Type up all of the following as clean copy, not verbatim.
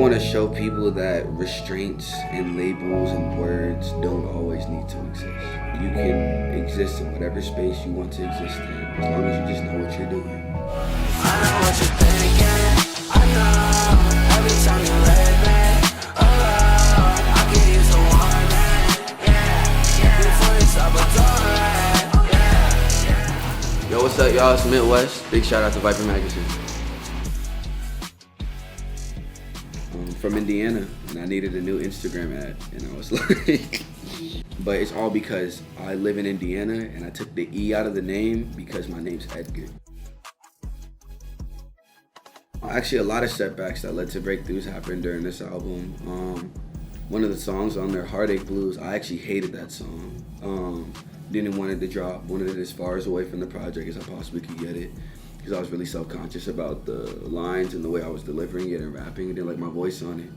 want to show people that restraints and labels and words don't always need to exist. You can exist in whatever space you want to exist in, as long as you just know what you're doing. I know what you're thinking, I know, every time you let me alone, I can use a warning, before it's up a door, Yo, what's up, y'all? It's Midwxst. Big shout out to VIPER magazine. I'm from Indiana, and I needed a new Instagram ad, and I was like, but it's all because I live in Indiana, and I took the E out of the name because my name's Edgar. Actually, a lot of setbacks that led to breakthroughs happened during this album. One of the songs on there, Heartache Blues, I actually hated that song. Didn't want it to drop, wanted it as far as away from the project as I possibly could get it, because I was really self-conscious about the lines and the way I was delivering it and rapping. I didn't like my voice on it.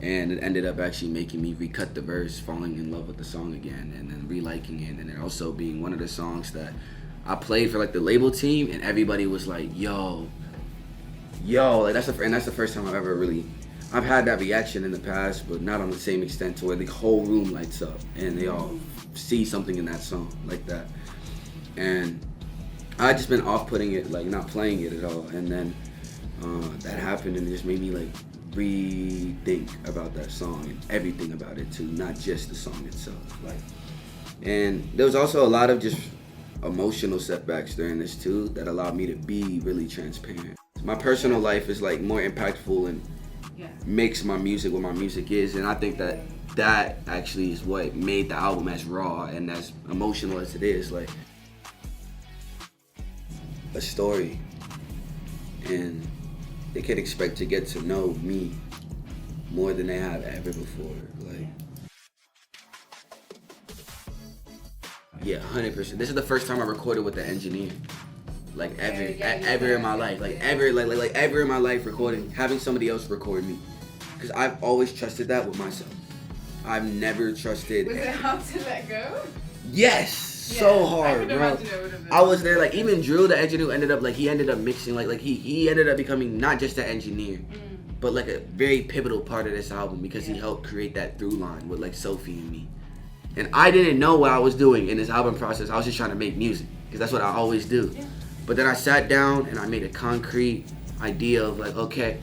And it ended up actually making me recut the verse, falling in love with the song again, and then reliking it, and then also being one of the songs that I played for like the label team, and everybody was like, yo, like that's the first time I've had that reaction in the past, but not on the same extent to where the whole room lights up and they all see something in that song like that. And I just been off-putting it, like not playing it at all, and then that happened, and it just made me like rethink about that song and everything about it too, not just the song itself. Like, and there was also a lot of just emotional setbacks during this too that allowed me to be really transparent. My personal life is like more impactful and makes my music what my music is, and I think that actually is what made the album as raw and as emotional as it is. Like a story, and they can expect to get to know me more than they have ever before. Like, yeah, 100%. This is the first time I recorded with the engineer. Like ever in my life, like ever in my life, recording, having somebody else record me, because I've always trusted that with myself. I've never trusted. Was it hard to let go? Yes, so hard, bro. I was there, like even Drew, the engineer, ended up mixing, like he ended up becoming not just an engineer, but like a very pivotal part of this album, because he helped create that through line with like Sophie and me. And I didn't know what I was doing in this album process. I was just trying to make music, because that's what I always do. Yeah. But then I sat down and I made a concrete idea of like, okay,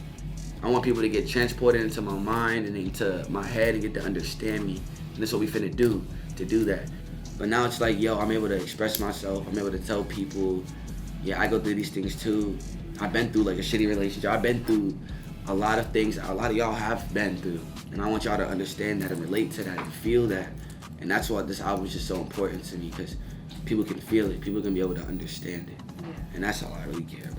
I want people to get transported into my mind and into my head and get to understand me. And that's what we finna do to do that. But now it's like, yo, I'm able to express myself. I'm able to tell people, yeah, I go through these things too. I've been through like a shitty relationship. I've been through a lot of things a lot of y'all have been through. And I want y'all to understand that and relate to that and feel that. And that's why this album is just so important to me, because people can feel it. People can be able to understand it. And that's all I really care about.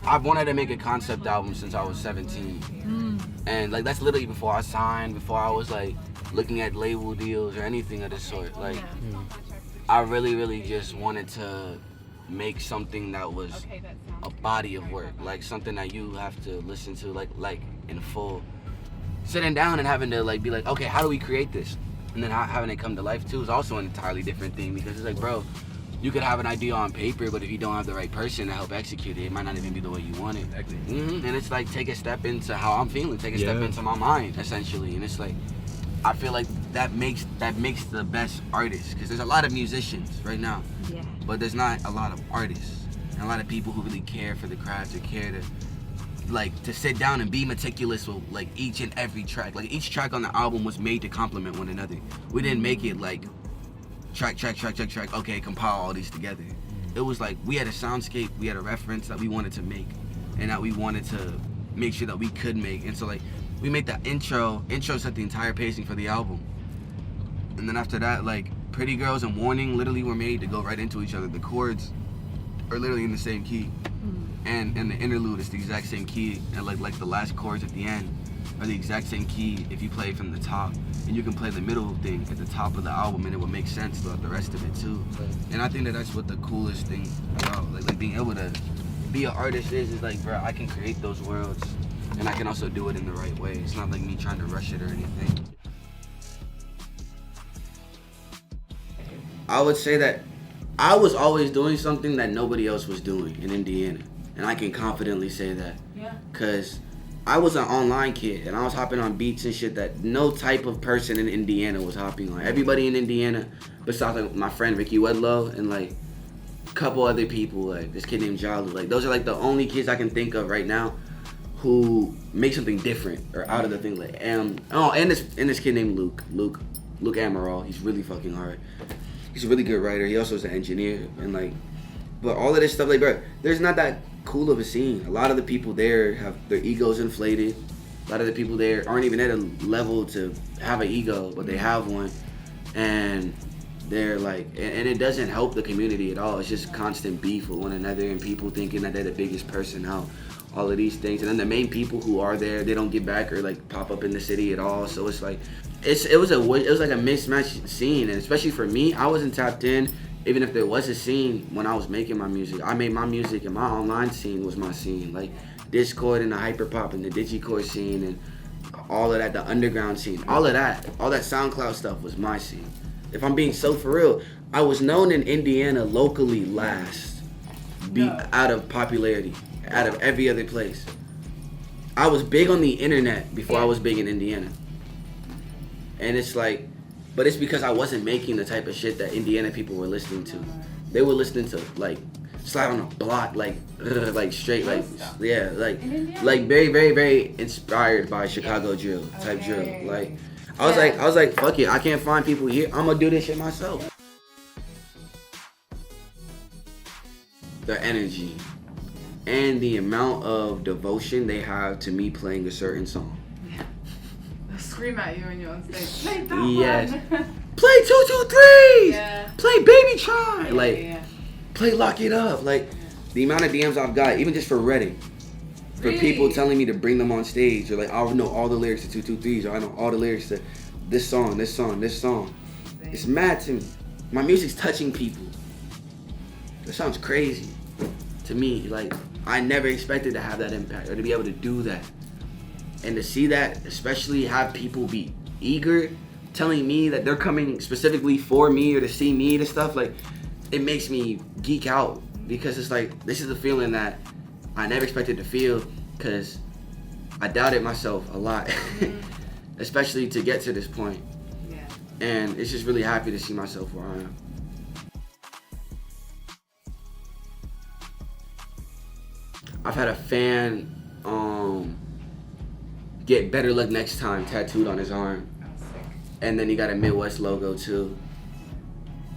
I've wanted to make a concept album since I was 17. And like that's literally before I signed, before I was like looking at label deals or anything of the sort. Like I really just wanted to make something that was a body of work, like something that you have to listen to like in full. Sitting down and having to like be like, okay, how do we create this? And then having it come to life too is also an entirely different thing, because it's like, bro, you could have an idea on paper, but if you don't have the right person to help execute it, it might not even be the way you want it. Exactly. And it's like, take a step into how I'm feeling, take a step into my mind, essentially. And it's like, I feel like that makes the best artists, because there's a lot of musicians right now, but there's not a lot of artists and a lot of people who really care for the craft or care to sit down and be meticulous with like each and every track. Like each track on the album was made to complement one another. We didn't make it like track, okay, compile all these together. It was like we had a soundscape, we had a reference that we wanted to make and that we wanted to make sure that we could make. And so like we made the intro set the entire pacing for the album. And then after that, like Pretty Girls and Warning literally were made to go right into each other. The chords are literally in the same key. And the interlude is the exact same key, and like the last chords at the end are the exact same key if you play from the top. And you can play the middle thing at the top of the album, and it will make sense throughout the rest of it too. And I think that that's what the coolest thing about like being able to be an artist is like, bro, I can create those worlds, and I can also do it in the right way. It's not like me trying to rush it or anything. I would say that I was always doing something that nobody else was doing in Indiana. And I can confidently say that. Yeah. Cause I was an online kid and I was hopping on beats and shit that no type of person in Indiana was hopping on. Everybody in Indiana, besides like my friend Ricky Wedlow and like a couple other people, like this kid named Jalu, like those are like the only kids I can think of right now who make something different or out of the thing. Like and this kid named Luke Amaral. He's really fucking hard. He's a really good writer. He also is an engineer and like, but all of this stuff, like bro, there's not that cool of a scene. A lot of the people there have their egos inflated. A lot of the people there aren't even at a level to have an ego, but they have one, and they're like, and it doesn't help the community at all. It's just constant beef with one another and people thinking that they're the biggest person out. All of these things, and then the main people who are there, they don't get back or like pop up in the city at all. So it's like, it was like a mismatched scene, and especially for me, I wasn't tapped in. Even if there was a scene when I was making my music, I made my music and my online scene was my scene. Like Discord and the hyperpop and the digicore scene and all of that, the underground scene, all that SoundCloud stuff was my scene. If I'm being so for real, I was known in Indiana locally last, out of popularity, out of every other place. I was big on the internet before I was big in Indiana. And it's like, but it's because I wasn't making the type of shit that Indiana people were listening to. They were listening to like Slide on a Block, like straight, like yeah, like very, very, very inspired by Chicago drill type drill. Like I was like, fuck it, I can't find people here. I'm gonna do this shit myself. The energy and the amount of devotion they have to me playing a certain song. Scream at you when you're on stage. Play that one. Play 223s. Yeah. Play Baby Try. Yeah, like, play Lock It Up. Like, the amount of DMs I've got, even just for Reddit, for people telling me to bring them on stage, or like, I know all the lyrics to 223s, or I know all the lyrics to this song. It's mad to me. My music's touching people. That sounds crazy to me. Like, I never expected to have that impact or to be able to do that. And to see that, especially have people be eager, telling me that they're coming specifically for me or to see me and stuff, like, it makes me geek out because it's like, this is a feeling that I never expected to feel because I doubted myself a lot, especially to get to this point. Yeah. And it's just really happy to see myself where I am. I've had a fan get Better Luck Next Time tattooed on his arm. Oh, sick. And then he got a Midwxst logo too.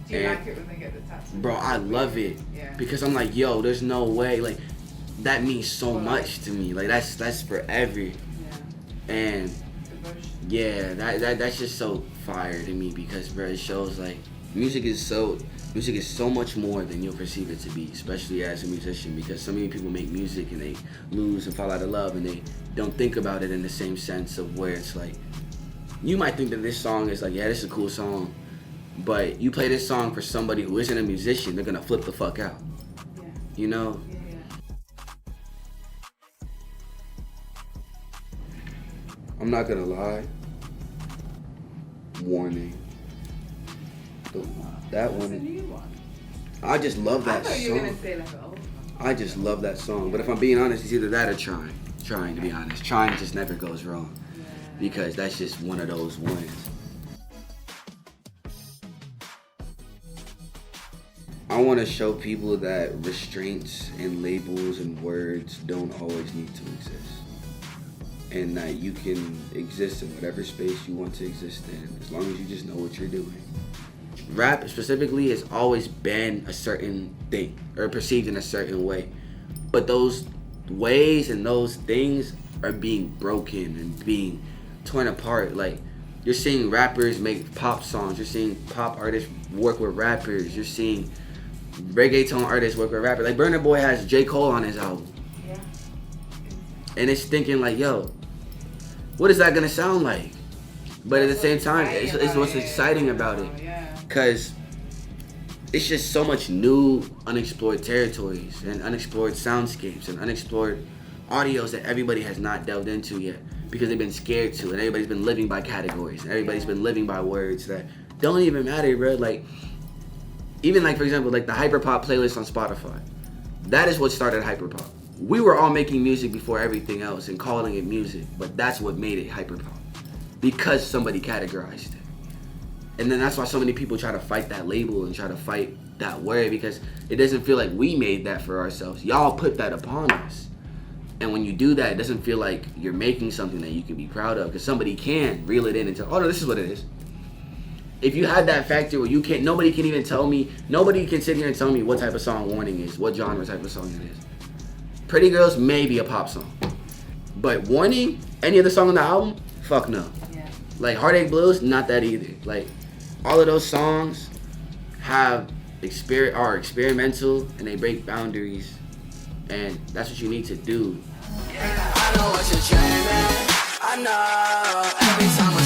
Do you like it when they get the tattoo? Bro, I love it. Yeah. Because I'm like, yo, there's no way. Like, that means so much to me. Like, that's forever. Yeah. And Devotion. yeah, that's just so fire to me because, bro, it shows like music is so much more than you'll perceive it to be, especially as a musician, because so many people make music and they lose and fall out of love and they don't think about it in the same sense of where it's like, you might think that this song is like, yeah, this is a cool song, but you play this song for somebody who isn't a musician, they're gonna flip the fuck out. Yeah. You know? Yeah. I'm not gonna lie. Warning. That That's a one. new one. I just love that I thought you were song. gonna say like an old one. I just love that song. But if I'm being honest, it's either that or trying. Trying, to be honest. Trying just never goes wrong. Yeah. Because that's just one of those ones. I want to show people that restraints and labels and words don't always need to exist. And that you can exist in whatever space you want to exist in, as long as you just know what you're doing. Rap specifically has always been a certain thing, or perceived in a certain way. But those ways and those things are being broken and being torn apart. Like, you're seeing rappers make pop songs, you're seeing pop artists work with rappers, you're seeing reggaeton artists work with rappers. Like, Burna Boy has J. Cole on his album. Yeah. And it's thinking like, yo, what is that gonna sound like? But at the same time, it's what's exciting about it. Yeah. Because it's just so much new, unexplored territories and unexplored soundscapes and unexplored audios that everybody has not delved into yet because they've been scared to, and everybody's been living by categories, and everybody's been living by words that don't even matter, bro. Like, even like, for example, like the hyperpop playlist on Spotify. That is what started hyperpop. we were all making music before everything else and calling it music, but that's what made it hyperpop, because somebody categorized it. And then that's why so many people try to fight that label and try to fight that word, because it doesn't feel like we made that for ourselves. Y'all put that upon us. And when you do that, it doesn't feel like you're making something that you can be proud of, because somebody can reel it in and tell, oh no, this is what it is. If you had that factor where nobody can even tell me, nobody can sit here and tell me what type of song Warning is, what genre type of song it is. Pretty Girls may be a pop song, but Warning, any other song on the album, fuck no. Yeah. Like Heartache Blues, not that either. Like all of those songs are experimental and they break boundaries, and that's what you need to do. I know what you're dreaming. I know every time I